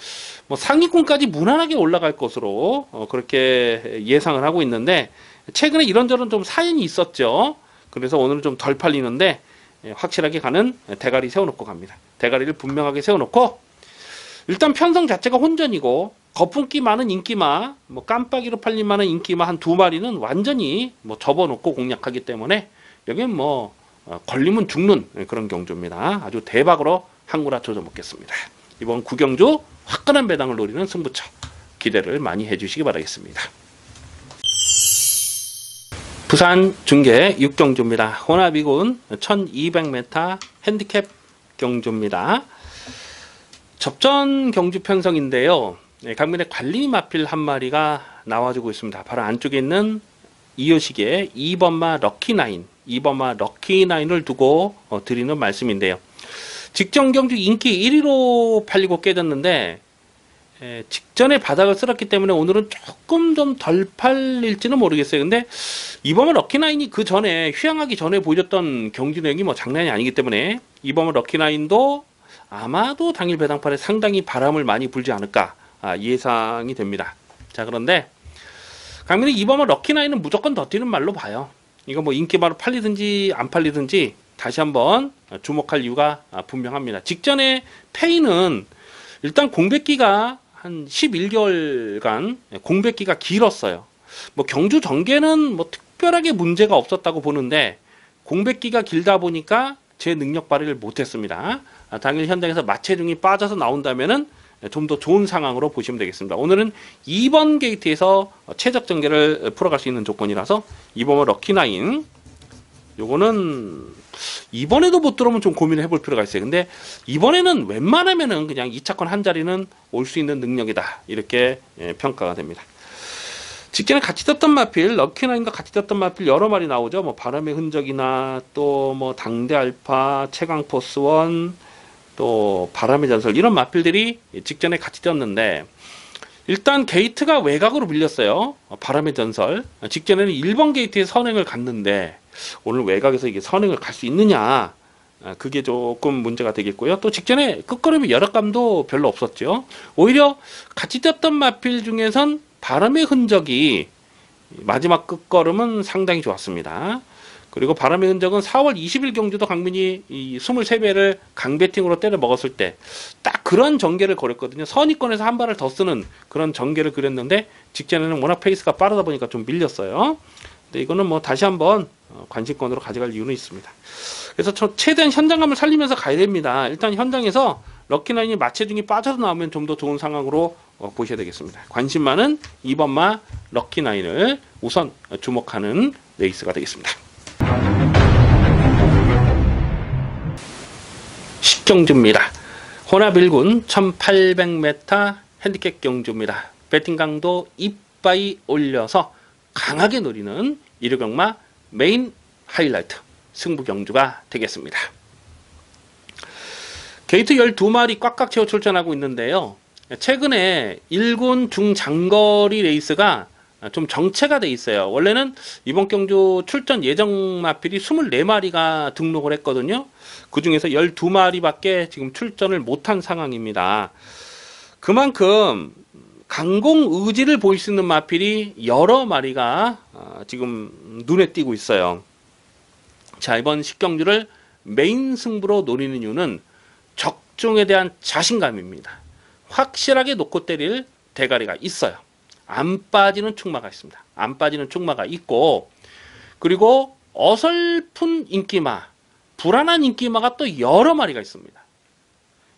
뭐 상위권까지 무난하게 올라갈 것으로 그렇게 예상을 하고 있는데, 최근에 이런저런 좀 사연이 있었죠. 그래서 오늘은 좀 덜 팔리는데 확실하게 가는 대가리 세워놓고 갑니다. 대가리를 분명하게 세워놓고, 일단 편성 자체가 혼전이고 거품기 많은 인기마, 뭐 깜빡이로 팔릴 만한 인기마 한 2마리는 완전히 뭐 접어놓고 공략하기 때문에 여기는 뭐 걸리면 죽는 그런 경주입니다. 아주 대박으로 한구라 조져먹겠습니다. 이번 구경주 화끈한 배당을 노리는 승부처, 기대를 많이 해주시기 바라겠습니다. 부산 중계 6경주입니다. 호나비군 1200m 핸디캡 경주입니다. 접전 경주 편성인데요. 강민의 관리 마필 한 마리가 나와주고 있습니다. 바로 안쪽에 있는 이효식의 2번마 럭키나인, 2번마 럭키나인을 두고 드리는 말씀인데요. 직전 경주 인기 1위로 팔리고 깨졌는데 직전에 바닥을 쓸었기 때문에 오늘은 조금 좀 덜 팔릴지는 모르겠어요. 근데 이번은 럭키나인이 그 전에 휴양하기 전에 보여줬던 경주 내용이 뭐 장난이 아니기 때문에 이번은 럭키나인도 아마도 당일 배당팔에 상당히 바람을 많이 불지 않을까 예상이 됩니다. 자, 그런데 강민이 이번은 럭키나인은 무조건 더 뛰는 말로 봐요. 이거 뭐 인기마로 팔리든지 안 팔리든지 다시 한번 주목할 이유가 분명합니다. 직전에 페이는 일단 공백기가 한 11개월간 공백기가 길었어요. 뭐 경주 전개는 뭐 특별하게 문제가 없었다고 보는데 공백기가 길다 보니까 제 능력 발휘를 못했습니다. 당일 현장에서 마체중이 빠져서 나온다면은 좀 더 좋은 상황으로 보시면 되겠습니다. 오늘은 2번 게이트에서 최적 전개를 풀어갈 수 있는 조건이라서 2번은 럭키나인, 요거는 이번에도 못 들어오면 좀 고민을 해볼 필요가 있어요. 근데 이번에는 웬만하면은 그냥 2차권 한 자리는 올 수 있는 능력이다, 이렇게 평가가 됩니다. 직전에 같이 떴던 마필, 럭키나인과 같이 떴던 마필 여러 마리 나오죠. 뭐 바람의 흔적이나 또 뭐 당대 알파, 최강포스원, 또 바람의 전설, 이런 마필들이 직전에 같이 떴는데 일단 게이트가 외곽으로 밀렸어요. 바람의 전설 직전에는 1번 게이트에 선행을 갔는데 오늘 외곽에서 이게 선행을 갈 수 있느냐, 그게 조금 문제가 되겠고요. 또 직전에 끝걸음의 열악감도 별로 없었죠. 오히려 같이 떴던 마필 중에선 바람의 흔적이 마지막 끝걸음은 상당히 좋았습니다. 그리고 바람의 흔적은 4월 20일 경주도 강민이 이 23배를 강배팅으로 때려 먹었을 때 딱 그런 전개를 걸었거든요. 선의권에서 한 발을 더 쓰는 그런 전개를 그렸는데 직전에는 워낙 페이스가 빠르다 보니까 좀 밀렸어요. 근데 이거는 뭐 다시 한번 관심권으로 가져갈 이유는 있습니다. 그래서 최대한 현장감을 살리면서 가야 됩니다. 일단 현장에서 럭키나인이 마체중이 빠져서 나오면 좀 더 좋은 상황으로 보셔야 되겠습니다. 관심 많은 2번마 럭키나인을 우선 주목하는 레이스가 되겠습니다. 10경주입니다. 호나빌군 1800m 핸디캡 경주입니다. 배팅 강도 이빠이 올려서 강하게 노리는 일요경마 메인 하이라이트 승부 경주가 되겠습니다. 게이트 12마리 꽉꽉 채워 출전하고 있는데요. 최근에 1군 중장거리 레이스가 좀 정체가 돼 있어요. 원래는 이번 경주 출전 예정 마필이 24마리가 등록을 했거든요. 그 중에서 12마리밖에 지금 출전을 못한 상황입니다. 그만큼 강공 의지를 보일 수 있는 마필이 여러 마리가 지금 눈에 띄고 있어요. 자, 이번 10경주를 메인 승부로 노리는 이유는 적중에 대한 자신감입니다. 확실하게 놓고 때릴 대가리가 있어요. 안 빠지는 충마가 있습니다. 안 빠지는 충마가 있고, 그리고 어설픈 인기마, 불안한 인기마가 또 여러 마리가 있습니다.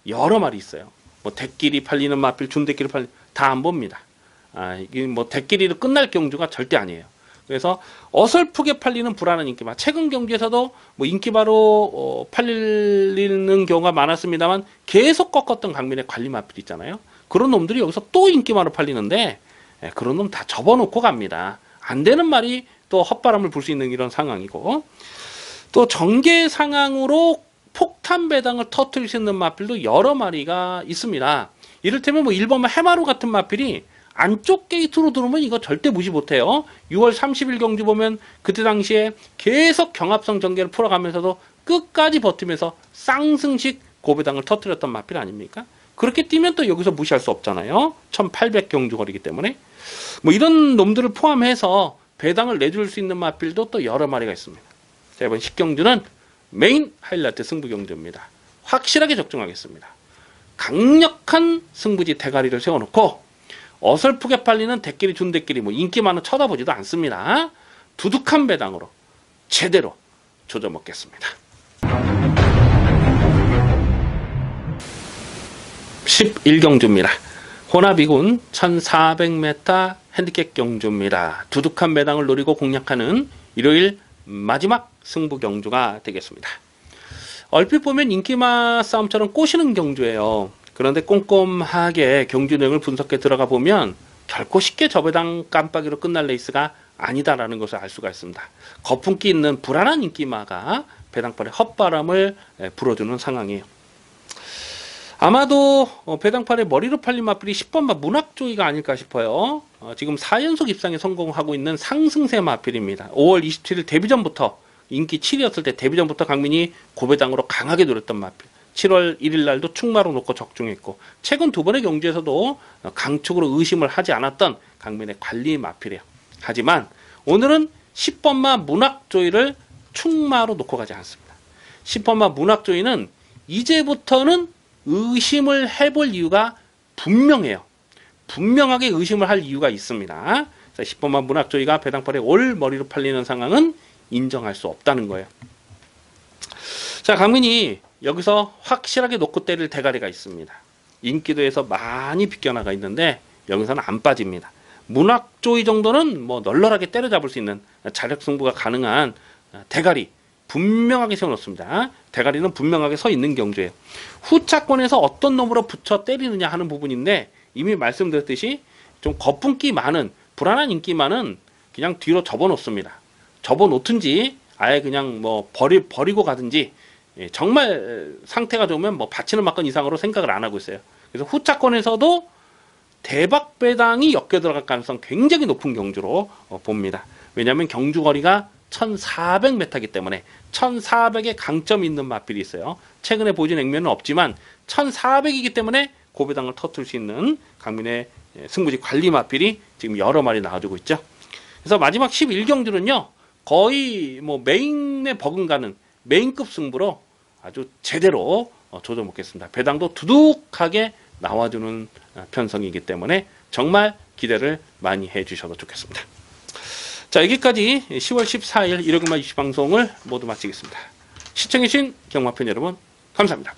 여러 마리 있어요. 뭐 대끼리 팔리는 마필, 준대끼리 팔리는 다 안 봅니다. 이게 뭐 대끼리로 끝날 경주가 절대 아니에요. 그래서 어설프게 팔리는 불안한 인기마. 최근 경주에서도 뭐 인기마로 팔리는 경우가 많았습니다만 계속 꺾었던 강민의 관리 마필 있잖아요. 그런 놈들이 여기서 또 인기마로 팔리는데 그런 놈 다 접어놓고 갑니다. 안 되는 말이 또 헛바람을 불 수 있는 이런 상황이고, 또 전개 상황으로 폭탄 배당을 터뜨릴 수 있는 마필도 여러 마리가 있습니다. 이를테면 뭐 1번마 해마루 같은 마필이 안쪽 게이트로 들어오면 이거 절대 무시 못해요. 6월 30일 경주 보면 그때 당시에 계속 경합성 전개를 풀어가면서도 끝까지 버티면서 쌍승식 고배당을 터뜨렸던 마필 아닙니까? 그렇게 뛰면 또 여기서 무시할 수 없잖아요. 1800 경주 거리기 때문에. 뭐 이런 놈들을 포함해서 배당을 내줄 수 있는 마필도 또 여러 마리가 있습니다. 자, 이번 10경주는 메인 하이라이트 승부 경주입니다. 확실하게 적중하겠습니다. 강력한 승부지 대가리를 세워놓고 어설프게 팔리는 대끼리 준대끼리 뭐 인기 많은 쳐다보지도 않습니다. 두둑한 배당으로 제대로 조져먹겠습니다. 11경주입니다. 호나비군 1400m 핸디캡 경주입니다. 두둑한 배당을 노리고 공략하는 일요일 마지막 승부 경주가 되겠습니다. 얼핏 보면 인기마 싸움처럼 꼬시는 경주예요. 그런데 꼼꼼하게 경주 내용을 분석해 들어가 보면 결코 쉽게 저배당 깜빡이로 끝날 레이스가 아니다라는 것을 알 수가 있습니다. 거품기 있는 불안한 인기마가 배당팔에 헛바람을 불어주는 상황이에요. 아마도 배당팔에 머리로 팔린 마필이 10번마 문학조이가 아닐까 싶어요. 지금 4연속 입상에 성공하고 있는 상승세 마필입니다. 5월 27일 데뷔전부터 인기 7위였을 때 데뷔전부터 강민이 고배당으로 강하게 노렸던 마필. 7월 1일 날도 충마로 놓고 적중했고, 최근 두 번의 경주에서도 강축으로 의심을 하지 않았던 강민의 관리 마필이에요. 하지만 오늘은 10번마 문학조이를 충마로 놓고 가지 않습니다. 10번마 문학조이는 이제부터는 의심을 해볼 이유가 분명해요. 분명하게 의심을 할 이유가 있습니다. 10번마 문학조이가 배당팔에 올 머리로 팔리는 상황은 인정할 수 없다는 거예요. 자, 강민이 여기서 확실하게 놓고 때릴 대가리가 있습니다. 인기도에서 많이 비껴나가 있는데 여기서는 안 빠집니다. 문학조이 정도는 뭐 널널하게 때려잡을 수 있는 자력 승부가 가능한 대가리 분명하게 세워놓습니다. 대가리는 분명하게 서 있는 경주예요. 후차권에서 어떤 놈으로 붙여 때리느냐 하는 부분인데, 이미 말씀드렸듯이 좀 거품기 많은 불안한 인기만은 그냥 뒤로 접어놓습니다. 접어놓든지 아예 그냥 뭐 버리고 가든지, 정말 상태가 좋으면 뭐 받치는 막건 이상으로 생각을 안 하고 있어요. 그래서 후차권에서도 대박 배당이 엮여 들어갈 가능성 굉장히 높은 경주로 봅니다. 왜냐하면 경주 거리가 1400m이기 때문에 1400에 강점이 있는 마필이 있어요. 최근에 보여준 액면은 없지만 1400이기 때문에 고배당을 터뜨릴 수 있는 강민의 승부지 관리 마필이 지금 여러 마리 나와주고 있죠. 그래서 마지막 11경주는요, 거의 뭐 메인에 버금가는 메인급 승부로 아주 제대로 조져먹겠습니다. 배당도 두둑하게 나와주는 편성이기 때문에 정말 기대를 많이 해주셔도 좋겠습니다. 자, 여기까지 10월 14일 일요일마 20방송을 모두 마치겠습니다. 시청해주신 경마팬 여러분, 감사합니다.